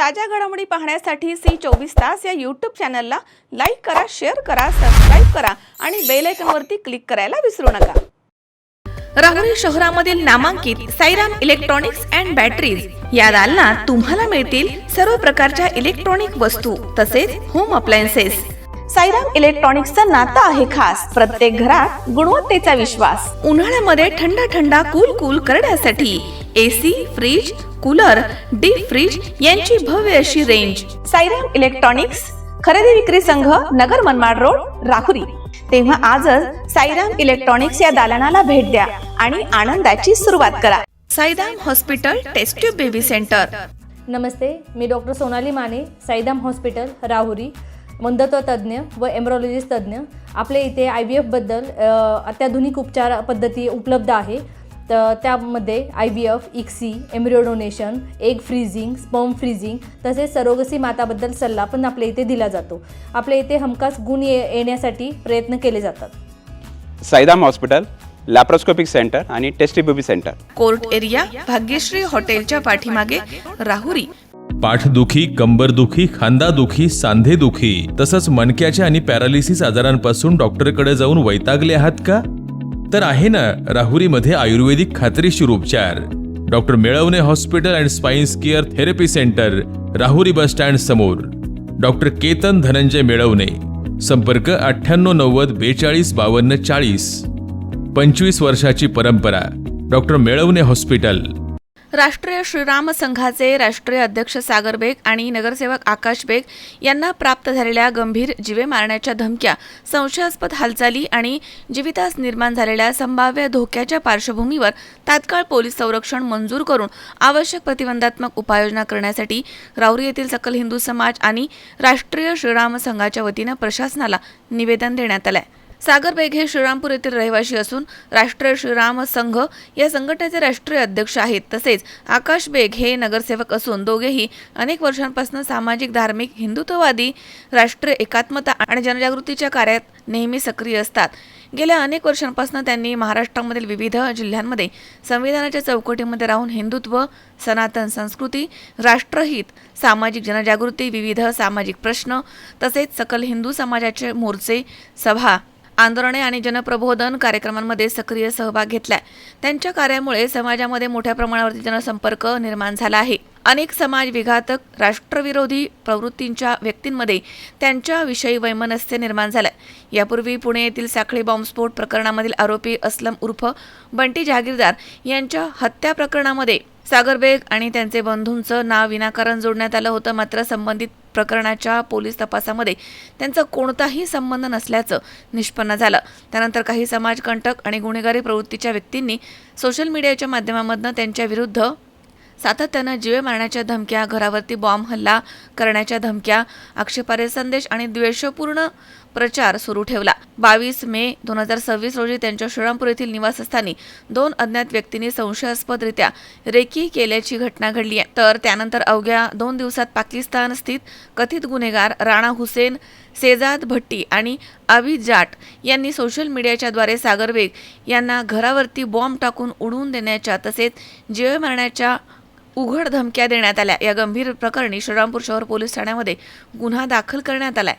ताज्या घडामोडी पाहण्यासाठी C24 तास या YouTube चॅनलला लाईक करा, शेअर करा, सबस्क्राइब करा आणि बेल आयकॉनवरती क्लिक करायला विसरू नका। राहुरी शहरामधील नामांकित साईराम इलेक्ट्रॉनिक्स अँड बॅटरीज या दालनात तुम्हाला मिळतील सर्व प्रकारच्या इलेक्ट्रॉनिक वस्तू तसेच होम अप्लायन्सेस। साईराम इलेक्ट्रॉनिक्सचं नातं आहे खास, प्रत्येक घरात गुणवत्तेचा विश्वास। उन्हाळ्यामध्ये थंड कूल करण्यासाठी AC, fridge, cooler, deep freeze यांची भव्य अशी रेंज। साईराम इलेक्ट्रॉनिक्स खरेदी विक्री संघ, नगर मनमाड रोड, राहुरी। तेव्हा आजच साईराम इलेक्ट्रॉनिक्स या दालनाला भेट द्या आणि आनंदाची सुरुवात करा। Sairam hospital test tube baby centre. नमस्ते, मी डॉक्टर सोनाली माने, साईराम हॉस्पिटल राहुरी, वंध्यत्व तज्ज्ञ व एम्ब्रॉलॉजिस्ट तज्ज्ञ। आपल्या इथे IVF बद्दल अत्याधुनिक उपचार पद्धती उपलब्ध आहे। तर त्यामध्ये IVF, ICSI, embryo donation, egg freezing, sperm freezing तसेच सरोगसी माताबद्दल सल्ला पण आपल्या इथे दिला जातो। आपल्या इथे हमखास गुण येण्यासाठी प्रयत्न केले जातात। साईराम हॉस्पिटल लॅप्रोस्कोपिक सेंटर आणि test baby centre, court area, Bhagyashree हॉटेलच्या पाठीमागे, राहुरी। पाठदुखी, कंबरदुखी, खांदादुखी, सांधेदुखी तसंच मणक्याच्या आणि पॅरालिसिस आजारांपासून डॉक्टरकडे जाऊन वैतागले आहात का? तर आहे ना राहुरीमध्ये आयुर्वेदिक खात्रीशीर उपचार। Doctor Melavane hospital and spine care therapy centre, Rahuri bus stand समोर। डॉक्टर केतन धनंजय मेळवणे, संपर्क 9890 42 52 40। 25 वर्षाची परंपरा, डॉक्टर मेळवणे हॉस्पिटल। राष्ट्रीय श्रीराम संघाचे राष्ट्रीय अध्यक्ष सागर बेग आणि नगरसेवक आकाश बेग यांना प्राप्त झालेल्या गंभीर जीवे मारण्याच्या धमक्या, संशयास्पद हालचाली आणि जीवितास निर्माण झालेल्या संभाव्य धोक्याच्या पार्श्वभूमीवर तात्काळ पोलीस संरक्षण मंजूर करून आवश्यक प्रतिबंधात्मक उपाययोजना करण्यासाठी राहुरी येथील सकल हिंदू समाज आणि राष्ट्रीय श्रीराम संघाच्या वतीने प्रशासनाला निवेदन देण्यात आले। सागर बेग हे श्रीरामपूर येथील रहिवासी असून राष्ट्रीय श्रीराम संघ या संघटनेचे राष्ट्रीय अध्यक्ष आहेत। तसेच आकाश बेग हे नगरसेवक असून दोघेही अनेक वर्षांपासून सामाजिक, धार्मिक, हिंदुत्ववादी, राष्ट्रीय एकात्मता आणि जनजागृतीच्या कार्यात नेहमी सक्रिय असतात। गेल्या अनेक वर्षांपासून त्यांनी महाराष्ट्रामधील विविध जिल्ह्यांमध्ये संविधानाच्या चौकटीमध्ये राहून हिंदुत्व, सनातन संस्कृती, राष्ट्रहित, सामाजिक जनजागृती, विविध सामाजिक प्रश्न तसेच सकल हिंदू समाजाचे मोर्चे, सभा, आंदोलने आणि जनप्रबोधन कार्यक्रमांमध्ये सक्रिय सहभाग घेतलाय। त्यांच्या कार्यामुळे समाजामध्ये मोठ्या प्रमाणावरती जनसंपर्क निर्माण झाला आहे। अनेक समाज विघातक, राष्ट्रविरोधी प्रवृत्तींच्या व्यक्तींमध्ये त्यांच्याविषयी वैमनस्य निर्माण झालंय। यापूर्वी पुणे येथील साखळी बॉम्बस्फोट प्रकरणामधील आरोपी असलम उर्फ बंटी जहागीरदार यांच्या हत्या प्रकरणामध्ये सागर बेग आणि त्यांचे बंधूंचं नाव विनाकारण जोडण्यात आलं होतं। मात्र संबंधित प्रकरणाच्या पोलीस तपासामध्ये त्यांचा कोणताही संबंध नसल्याचं निष्पन्न झालं। त्यानंतर काही समाजकंटक आणि गुन्हेगारी प्रवृत्तीच्या व्यक्तींनी सोशल मीडियाच्या माध्यमांमधून त्यांच्या विरुद्ध सातत्यानं जीवे मारण्याच्या धमक्या, घरावरती बॉम्ब हल्ला करण्याच्या धमक्या, आक्षेपार्ह संदेश आणि द्वेषपूर्ण प्रचार सुरू ठेवला। 22 मे 2026 रोजी त्यांच्या श्रीरामपूर येथील निवासस्थानी 2 अज्ञात व्यक्तींनी संशयास्पदरित्या रेकी केल्याची घटना घडली आहे। तर त्यानंतर अवघ्या 2 दिवसात पाकिस्तान स्थित कथित गुन्हेगार राणा हुसेन, सेजाद भट्टी आणि अभिद जाट यांनी सोशल मीडियाच्या द्वारे सागर बेग यांना घरावरती बॉम्ब टाकून उडवून देण्याच्या तसेच जीवे मारण्याच्या उघड धमक्या देण्यात आल्या। या गंभीर प्रकरणी श्रीरामपूर शहर पोलीस ठाण्यामध्ये गुन्हा दाखल करण्यात आलाय।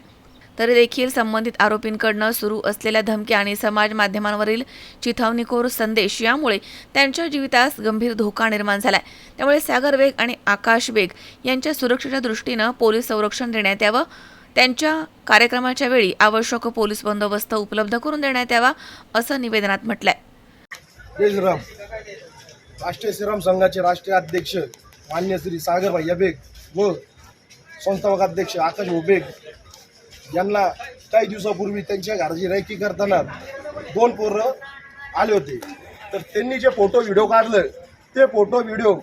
तरी देखील संबंधित आरोपींकडून सुरू असलेल्या धमक्या आणि समाज माध्यमांवरील चिथावणीखोर संदेश यामुळे त्यांच्या जीवितास गंभीर धोका निर्माण झालाय। त्यामुळे सागर बेग आणि आकाश बेग यांच्या सुरक्षेच्या दृष्टीनं पोलीस संरक्षण देण्यात यावं, त्यांच्या कार्यक्रमाच्या वेळी आवश्यक पोलीस बंदोबस्त उपलब्ध करून देण्यात यावा असं निवेदनात म्हटलंय। जय श्रीराम। राष्ट्रीय श्रीराम संघाचे राष्ट्रीय अध्यक्ष मान्य श्री सागर भैया बेग व संस्थापक अध्यक्ष आकाश बेग यांना काही दिवसापूर्वी त्यांच्या घराची रेकी करताना 2 पोरं आले होते। तर त्यांनी जे फोटो व्हिडिओ काढले ते फोटो व्हिडिओ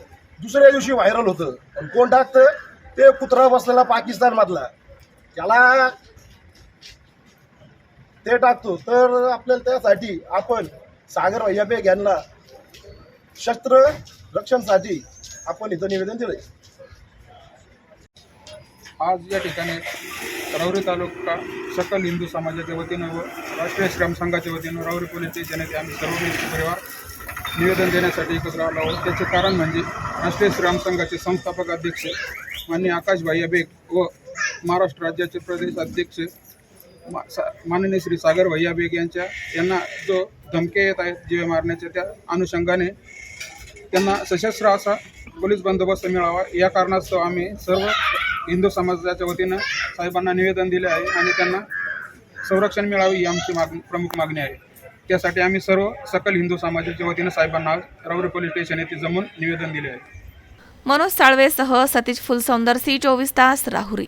दुसऱ्या दिवशी व्हायरल होतं। आणि कोण टाकतं? ते कुत्रा बसलेला पाकिस्तानमधला, त्याला ते टाकतो। तर आपल्याला त्यासाठी आपण सागर भैया बेग यांना शस्त्र रक्षणासाठी आपण इथं निवेदन दिले। आज या ठिकाणी राहुरी तालुका सकल हिंदू समाजाच्या वतीनं व राष्ट्रीय श्रम संघाच्या वतीनं राहुरी पोलीस स्टेशन येथे आम्ही सर्व परिवार निवेदन देण्यासाठी एकत्र आलो आहोत। त्याचे कारण म्हणजे राष्ट्रीय श्रम संघाचे संस्थापक अध्यक्ष माननीय आकाश भैया बेग व महाराष्ट्र राज्याचे प्रदेश अध्यक्ष माननीय श्री सागर भैया बेग यांना जो धमके येत आहेत जीवे मारण्याच्या, त्या अनुषंगाने त्यांना सशस्त्र असा पोलीस बंदोबस्त मिळावा या कारणास्तव आम्ही सर्व हिंदू समाजाच्या वतीनं साहेबांना निवेदन दिले आहे आणि त्यांना संरक्षण मिळावे ही आमची प्रमुख मागणी आहे. त्यासाठी आम्ही सर्व सकल हिंदू समाजाच्या वतीनं साहेबांना आज राहुरी पोलीस स्टेशन येथे जमून निवेदन दिले आहे. मनोज साळवेसह सतीश फुलसौंदर, C24 तास, राहुरी.